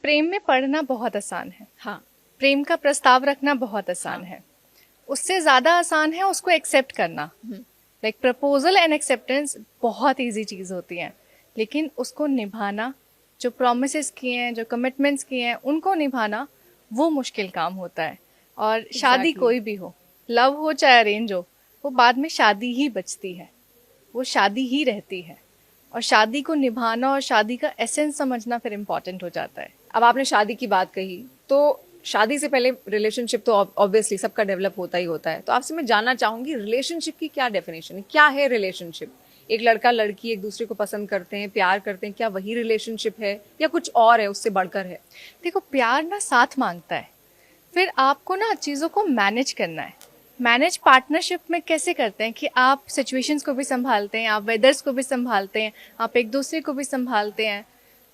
प्रेम में पढ़ना बहुत आसान है, हाँ। प्रेम का प्रस्ताव रखना बहुत आसान है, उससे ज्यादा आसान है उसको एक्सेप्ट करना। लाइक प्रपोजल एंड एक्सेप्टेंस बहुत इजी चीज होती है, लेकिन उसको निभाना, जो प्रॉमिसेस किए हैं, जो कमिटमेंट्स किए हैं, उनको निभाना वो मुश्किल काम होता है। और शादी Exactly. कोई भी हो, लव हो चाहे अरेंज हो, वो बाद में शादी ही बचती है, वो शादी ही रहती है। और शादी को निभाना और शादी का एसेंस समझना फिर इम्पोर्टेंट हो जाता है। अब आपने शादी की बात कही, तो शादी से पहले रिलेशनशिप तो ऑब्वियसली सबका डेवलप होता ही होता है। तो आपसे मैं जानना चाहूंगी रिलेशनशिप की क्या डेफिनेशन है, क्या है रिलेशनशिप? एक लड़का लड़की एक दूसरे को पसंद करते हैं, प्यार करते हैं, क्या वही रिलेशनशिप है या कुछ और है, उससे बढ़कर है? देखो, प्यार ना साथ मांगता है, फिर आपको ना चीज़ों को मैनेज करना है। मैनेज पार्टनरशिप में कैसे करते हैं कि आप सिचुएशंस को भी संभालते हैं, आप वेदर्स को भी संभालते हैं, आप एक दूसरे को भी संभालते हैं,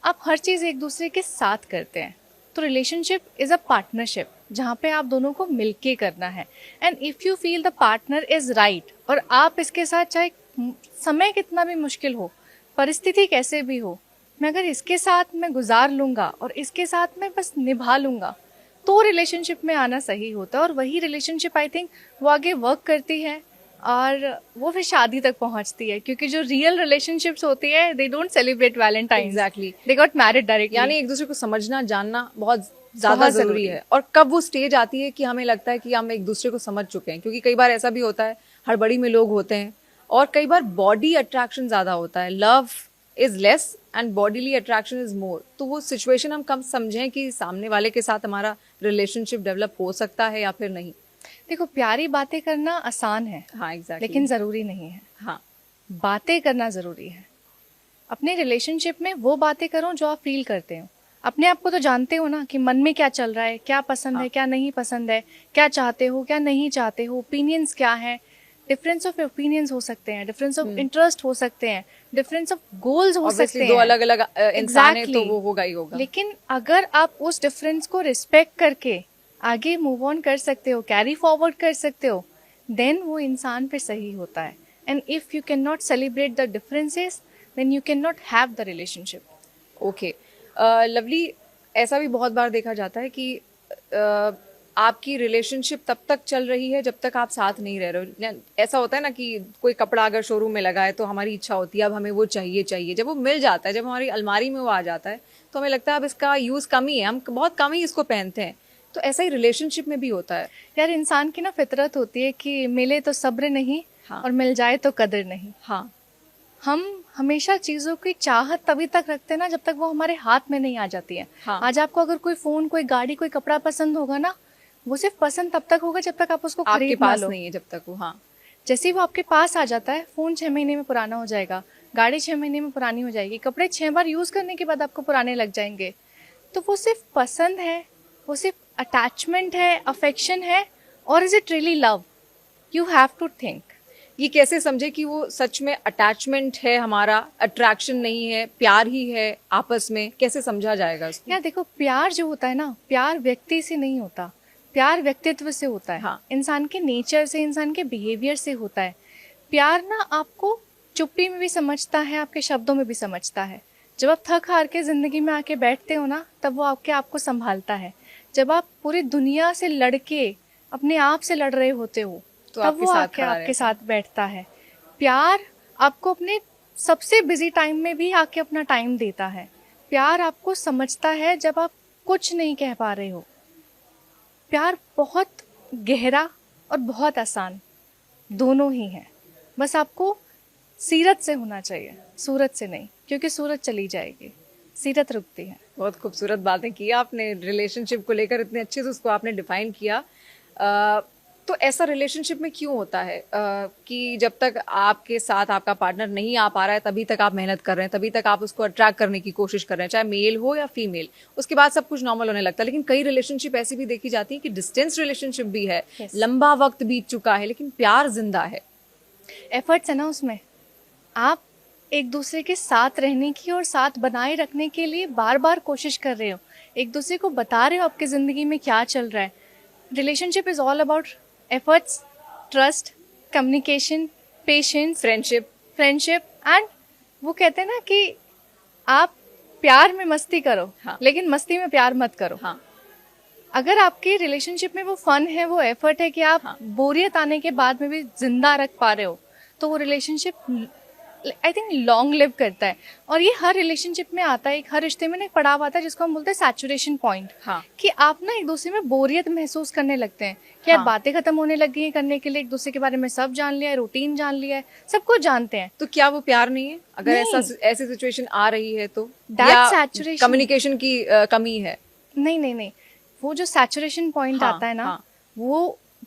आप हर चीज़ एक दूसरे के साथ करते हैं। तो रिलेशनशिप इज़ अ पार्टनरशिप जहाँ पे आप दोनों को मिलके करना है। And if you feel the partner is right, और आप इसके साथ चाहे समय कितना भी मुश्किल हो, परिस्थिति कैसे भी हो, मैं अगर इसके साथ मैं गुजार लूँगा और इसके साथ मैं बस निभा लूँगा, तो रिलेशनशिप में आना सही होता है। और वही रिलेशनशिप आई थिंक वो आगे वर्क करती है और वो फिर शादी तक पहुंचती है, क्योंकि जो रियल रिलेशनशिप्स होती है they don't celebrate Valentine, Exactly. They got married directly. यानी एक दूसरे को समझना जानना बहुत ज्यादा जरूरी है। और कब वो स्टेज आती है कि हमें लगता है कि हम एक दूसरे को समझ चुके हैं? क्योंकि कई बार ऐसा भी होता है, हड़बड़ी में लोग होते हैं, और कई बार बॉडी अट्रैक्शन ज्यादा होता है, love is less and bodily attraction is more. तो वो सिचुएशन हम कब समझें कि सामने वाले के साथ हमारा रिलेशनशिप डेवलप हो सकता है या फिर नहीं? देखो, प्यारी बातें करना आसान है, हाँ, एग्जैक्टली। लेकिन जरूरी नहीं है। हाँ, बातें करना जरूरी है। अपने रिलेशनशिप में वो बातें करो जो आप फील करते हो। अपने आप को तो जानते हो ना कि मन में क्या चल रहा है, क्या पसंद है, क्या नहीं पसंद है, क्या चाहते हो, क्या नहीं चाहते हो, ओपिनियंस क्या है। डिफरेंस ऑफ ओपिनियंस हो सकते हैं, डिफरेंस ऑफ इंटरेस्ट हो सकते हैं, डिफरेंस ऑफ गोल्स हो सकते हैं। दो अलग अलग इंसान है तो Exactly. वो होगा ही होगा। लेकिन अगर आप उस डिफरेंस को रिस्पेक्ट करके आगे मूव ऑन कर सकते हो, कैरी फॉरवर्ड कर सकते हो, देन वो इंसान फिर सही होता है। And if you can not celebrate the differences, then you can not have the relationship. Okay, lovely, ऐसा भी बहुत बार देखा जाता है कि आपकी रिलेशनशिप तब तक चल रही है जब तक आप साथ नहीं रह रहे हो। ऐसा होता है ना कि कोई कपड़ा अगर शोरूम में लगा है तो हमारी इच्छा होती है अब हमें वो चाहिए चाहिए, जब वो मिल जाता है, जब हमारी अलमारी में वो आ जाता है, तो हमें लगता है अब इसका यूज़ कम ही है, हम बहुत कम ही इसको पहनते हैं। तो ऐसा ही रिलेशनशिप में भी होता है। यार, इंसान की ना फितरत होती है कि मिले तो सब्र नहीं, हाँ। और मिल जाए तो कदर नहीं। हाँ, हम हमेशा चीजों की चाहत तभी तक रखते हैं ना जब तक वो हमारे हाथ में नहीं आ जाती है। हाँ। आज आपको अगर कोई फोन, कोई गाड़ी, कोई कपड़ा पसंद होगा ना, वो सिर्फ पसंद तब तक होगा जब तक आप उसको आपके खरीद ना पास लो। नहीं है जब तक वो। हाँ, जैसे ही वो आपके पास आ जाता है, फोन 6 महीने में पुराना हो जाएगा, गाड़ी 6 महीने में पुरानी हो जाएगी, कपड़े 6 बार यूज करने के बाद आपको पुराने लग जाएंगे। तो वो सिर्फ पसंद है, वो सिर्फ अटैचमेंट है, अफेक्शन है, और is it really love? You have to think. ये कैसे समझे कि वो सच में अटैचमेंट है, हमारा अट्रैक्शन नहीं है, प्यार ही है आपस में? कैसे समझा जाएगा उसको? यार देखो, प्यार जो होता है ना, प्यार व्यक्ति से नहीं होता, प्यार व्यक्तित्व से होता है। हाँ। इंसान के नेचर से, इंसान के बिहेवियर से होता है। प्यार ना आपको चुप्पी में भी समझता है, आपके शब्दों में भी समझता है। जब आप थक हार के जिंदगी में आके बैठते हो ना, तब वो आपको संभालता है। जब आप पूरी दुनिया से लड़के अपने आप से लड़ रहे होते हो, तो तब आपके वो साथ आके खड़ा आपके रहता साथ बैठता है। प्यार आपको अपने सबसे बिजी टाइम में भी आके अपना टाइम देता है। प्यार आपको समझता है जब आप कुछ नहीं कह पा रहे हो। प्यार बहुत गहरा और बहुत आसान दोनों ही है। बस आपको सीरत से होना चाहिए, सूरत से नहीं, क्योंकि सूरत चली जाएगी, सीरत रुकती है। बहुत खूबसूरत बातें की आपने रिलेशनशिप को लेकर, इतने अच्छे से उसको आपने डिफाइन किया। तो ऐसा रिलेशनशिप में क्यों होता है कि जब तक आपके साथ आपका पार्टनर नहीं आ पा रहा है तभी तक आप मेहनत कर रहे हैं, तभी तक आप उसको अट्रैक्ट करने की कोशिश कर रहे हैं, चाहे मेल हो या फीमेल, उसके बाद सब कुछ नॉर्मल होने लगता है। लेकिन कई रिलेशनशिप ऐसी भी देखी जाती है कि डिस्टेंस रिलेशनशिप भी है, Yes. लंबा वक्त बीत चुका है, लेकिन प्यार जिंदा है। एफर्ट्स है ना उसमें। आप एक दूसरे के साथ रहने की और साथ बनाए रखने के लिए बार बार कोशिश कर रहे हो, एक दूसरे को बता रहे हो आपकी जिंदगी में क्या चल रहा है। Relationship is all about efforts, trust, communication, patience, friendship. Friendship. And वो कहते हैं ना कि आप प्यार में मस्ती करो, हाँ। लेकिन मस्ती में प्यार मत करो। हाँ अगर आपके रिलेशनशिप में वो फन है, वो एफर्ट है कि आप हाँ। बोरियत आने के बाद में भी जिंदा रख पा रहे हो, तो वो relationship I think long live करता है। और ये हर रिलेशनशिप में आता है, हर रिश्ते में ना एक पड़ाव आता है जिसको हम बोलते हैं सैचुरेशन पॉइंट। हाँ। कि आप ना एक दूसरे में बोरियत महसूस करने लगते हैं कि यार हाँ। बातें खत्म होने लग गई हैं करने के लिए, एक दूसरे के बारे में सब जान लिया है, रूटीन जान लिया है, सब कुछ जानते हैं। तो क्या वो प्यार नहीं है? अगर नहीं। ऐसी सिचुएशन आ रही है तो That's या saturation. कम्युनिकेशन की कमी है? नहीं नहीं नहीं, वो जो सैचुरेशन पॉइंट हाँ, आता है ना, हाँ।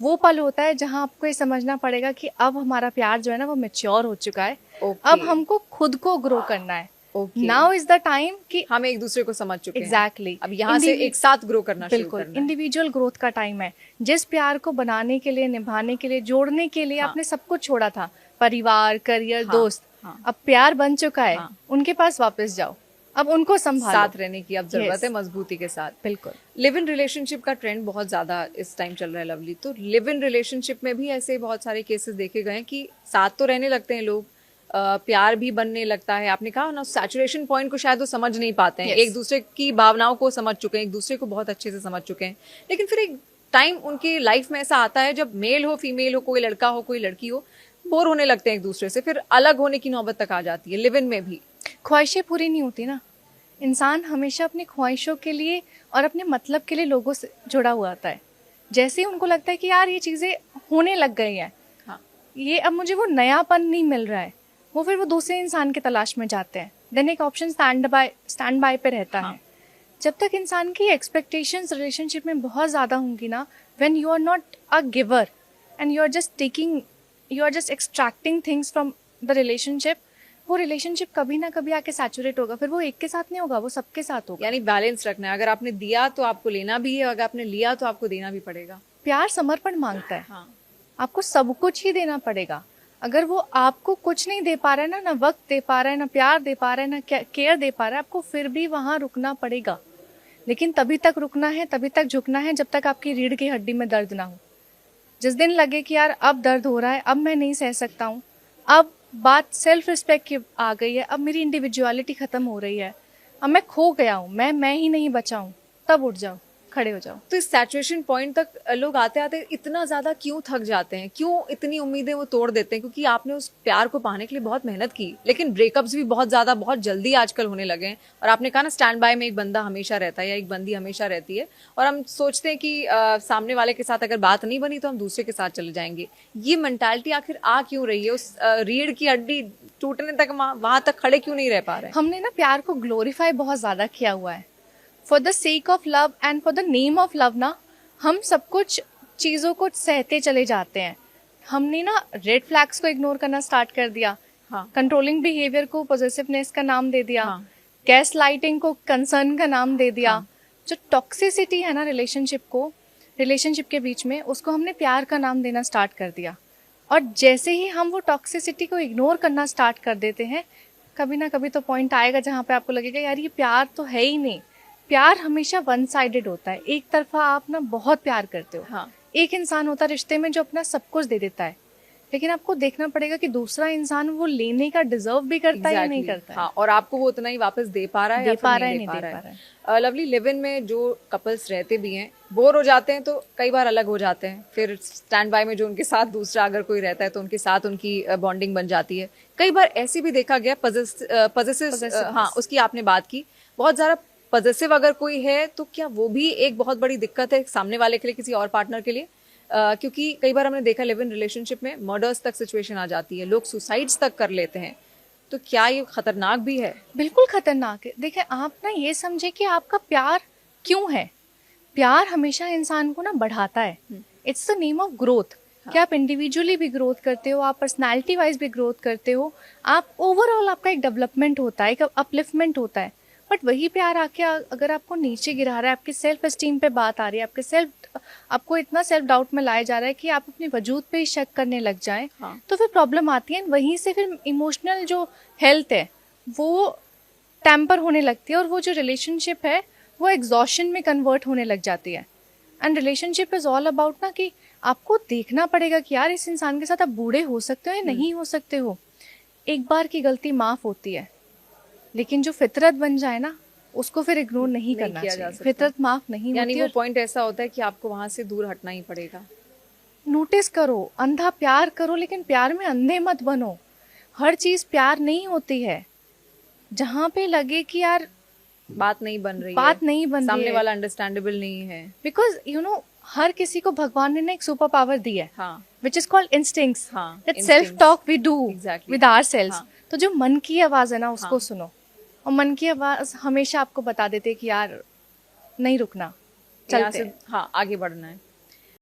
वो पल होता है जहां आपको ये समझना पड़ेगा कि अब हमारा प्यार जो है ना वो मैच्योर हो चुका है। Okay. अब हमको खुद को ग्रो करना है। Okay. Now is the time कि हम एक दूसरे को समझ चुके हैं। Exactly. अब यहाँ से एक साथ ग्रो करना शुरू बिल्कुल करना है। इंडिविजुअल ग्रोथ का टाइम है। जिस प्यार को बनाने के लिए, निभाने के लिए, जोड़ने के लिए हाँ। आपने सब कुछ छोड़ा था, परिवार, करियर, हाँ, दोस्त, हाँ। अब प्यार बन चुका है। हाँ। उनके पास वापस जाओ, अब उनको संभालो। साथ रहने की अब जरूरत Yes. है, मजबूती के साथ। बिल्कुल। लिव इन रिलेशनशिप का ट्रेंड बहुत ज्यादा इस टाइम चल रहा है लवली। तो लिव इन रिलेशनशिप में भी ऐसे बहुत सारे केसेस देखे गए हैं कि साथ तो रहने लगते हैं लोग, प्यार भी बनने लगता है। आपने कहा ना, सैचुरेशन पॉइंट को शायद वो समझ नहीं पाते हैं। Yes. एक दूसरे की भावनाओं को समझ चुके हैं, एक दूसरे को बहुत अच्छे से समझ चुके हैं, लेकिन फिर एक टाइम उनकी लाइफ में ऐसा आता है जब मेल हो, फीमेल हो, कोई लड़का हो, कोई लड़की हो, बोर होने लगते हैं एक दूसरे से, फिर अलग होने की नौबत तक आ जाती है। लिव इन में भी ख्वाहिशें पूरी नहीं होती ना। इंसान हमेशा अपनी ख्वाहिशों के लिए और अपने मतलब के लिए लोगों से जुड़ा हुआ आता है। जैसे ही उनको लगता है कि यार ये चीज़ें होने लग गई हैं, हाँ। ये अब मुझे वो नयापन नहीं मिल रहा है, वो फिर वो दूसरे इंसान की तलाश में जाते हैं। देन एक ऑप्शन स्टैंड बाय पे रहता हाँ। है। जब तक इंसान की एक्सपेक्टेशंस रिलेशनशिप में बहुत ज़्यादा होंगी ना, when you are not a giver and you are just extracting things from the relationship, वो रिलेशनशिप कभी ना कभी आके सैचुरेट होगा। फिर वो एक के साथ नहीं होगा, वो सबके साथ होगा। यानी बैलेंस रखना है। अगर आपने दिया तो आपको लेना भी है, अगर आपने लिया तो आपको देना भी पड़ेगा। प्यार समर्पण मांगता है। हाँ। आपको सब कुछ ही देना पड़ेगा। अगर वो आपको कुछ नहीं दे पा रहा है ना वक्त दे पा रहा है, ना प्यार दे पा रहा है, ना केयर दे पा रहा है, आपको फिर भी वहां रुकना पड़ेगा। लेकिन तभी तक रुकना है, तभी तक झुकना है जब तक आपकी रीढ़ की हड्डी में दर्द ना हो। जिस दिन लगे कि यार अब दर्द हो रहा है, अब मैं नहीं सह सकता हूँ, अब बात सेल्फ रिस्पेक्ट की आ गई है, अब मेरी इंडिविजुअलिटी खत्म हो रही है, अब मैं खो गया हूँ, मैं ही नहीं बचा हूँ, तब उठ जाओ, खड़े हो जाओ। तो इस सैचुरेशन पॉइंट तक लोग आते आते इतना ज्यादा क्यों थक जाते हैं? क्यों इतनी उम्मीदें वो तोड़ देते हैं? क्योंकि आपने उस प्यार को पाने के लिए बहुत मेहनत की, लेकिन ब्रेकअप्स भी बहुत ज्यादा, बहुत जल्दी आजकल होने लगे हैं। और आपने कहा ना, स्टैंड बाय में एक बंदा हमेशा रहता है या एक बंदी हमेशा रहती है, और हम सोचते हैं कि सामने वाले के साथ अगर बात नहीं बनी तो हम दूसरे के साथ चले जाएंगे। ये मेंटालिटी आखिर आ क्यों रही है? उस रीढ़ की हड्डी टूटने तक वहां तक खड़े क्यों नहीं रह पा रहे? हमने ना प्यार को ग्लोरीफाई बहुत ज्यादा किया हुआ है। For the sake of love and for the name of love ना, हम सब कुछ चीज़ों को सहते चले जाते हैं। हमने ना रेड फ्लैग्स को इग्नोर करना स्टार्ट कर दिया। हाँ। कंट्रोलिंग बिहेवियर को पॉजिटिवनेस का नाम दे दिया। हाँ। गैस लाइटिंग को कंसर्न का नाम दे दिया। हाँ। जो टॉक्सिसिटी है ना रिलेशनशिप के बीच में, उसको हमने प्यार का नाम देना स्टार्ट कर दिया। और जैसे ही हम वो टॉक्सिसिटी को इग्नोर करना स्टार्ट कर देते हैं, कभी ना कभी तो पॉइंट आएगा जहाँ पे आपको लगेगा यार ये प्यार तो है ही नहीं। प्यार हमेशा वन साइडेड होता है, एक तरफा आप ना बहुत प्यार करते हो। हाँ। एक इंसान होता है रिश्ते में जो अपना सब कुछ दे देता है, लेकिन आपको देखना पड़ेगा कि दूसरा इंसान वो लेने का डिजर्व भी करता है या नहीं करता है। हाँ, और आपको वो उतना ही वापस दे पा रहा है, दे पा रहा है, नहीं दे पा रहा है। लवली, लिव इन में जो कपल्स रहते भी हैं, बोर हो जाते हैं तो कई बार अलग हो जाते हैं। फिर स्टैंड बाय में जो उनके साथ दूसरा अगर कोई रहता है तो उनके साथ उनकी बॉन्डिंग बन जाती है। कई बार ऐसी भी देखा गया पजेसिव, हाँ, उसकी आपने बात की। बहुत ज्यादा पजेसिव अगर कोई है तो क्या वो भी एक बहुत बड़ी दिक्कत है सामने वाले के लिए, किसी और पार्टनर के लिए? क्योंकि कई बार हमने देखा लिव इन रिलेशनशिप में मर्डर्स तक सिचुएशन आ जाती है, लोग सुसाइड्स तक कर लेते हैं। तो क्या ये खतरनाक भी है? बिल्कुल खतरनाक है। देखिए, आप ना ये समझे कि आपका प्यार क्यों है। प्यार हमेशा इंसान को ना बढ़ाता है। It's the name of growth. कि आप इंडिविजुअली भी ग्रोथ करते हो, आप पर्सनैलिटी वाइज भी ग्रोथ करते हो, आप ओवरऑल आपका एक डेवलपमेंट होता है, एक अपलिफ्टमेंट होता है। बट वही प्यार आके अगर आपको नीचे गिरा रहा है, आपके सेल्फ एस्टीम पे बात आ रही है, आपको इतना सेल्फ डाउट में लाया जा रहा है कि आप अपने वजूद पे ही शक करने लग जाएं, हाँ। तो फिर प्रॉब्लम आती है। वहीं से फिर इमोशनल जो हेल्थ है वो टैम्पर होने लगती है, और वो जो रिलेशनशिप है वो एग्जॉशन में कन्वर्ट होने लग जाती है। And relationship is all about ना कि आपको देखना पड़ेगा कि यार इस इंसान के साथ आप बूढ़े हो सकते हो या नहीं हो सकते हो। एक बार की गलती माफ होती है, लेकिन जो फितरत बन जाए ना उसको फिर इग्नोर नहीं नहीं करना किया जा चाहिए, सकता। फितरत माफ नहीं यानी होती। वो और पॉइंट ऐसा होता है कि आपको वहां से दूर हटना ही पड़ेगा। नोटिस करो, अंधा प्यार करो, लेकिन प्यार में अंधे मत बनो। हर चीज प्यार नहीं होती है। जहाँ पे लगे कि यार बात नहीं बन रही बात है, नहीं बन रही सामने है, वाला अंडरस्टैंडेबल नहीं है। बिकॉज हर किसी को भगवान ने ना एक सुपर पावर दी है, हाँ विच इज कॉल्ड इंस्टिंक्ट्स। हाँ, that self instincts. Talk we do Exactly. With ourselves. हाँ। तो जो मन की आवाज है ना, उसको हाँ। सुनो। और मन की आवाज हमेशा आपको बता देते कि यार नहीं रुकना, यहाँ चलते से हैं। हाँ आगे बढ़ना है।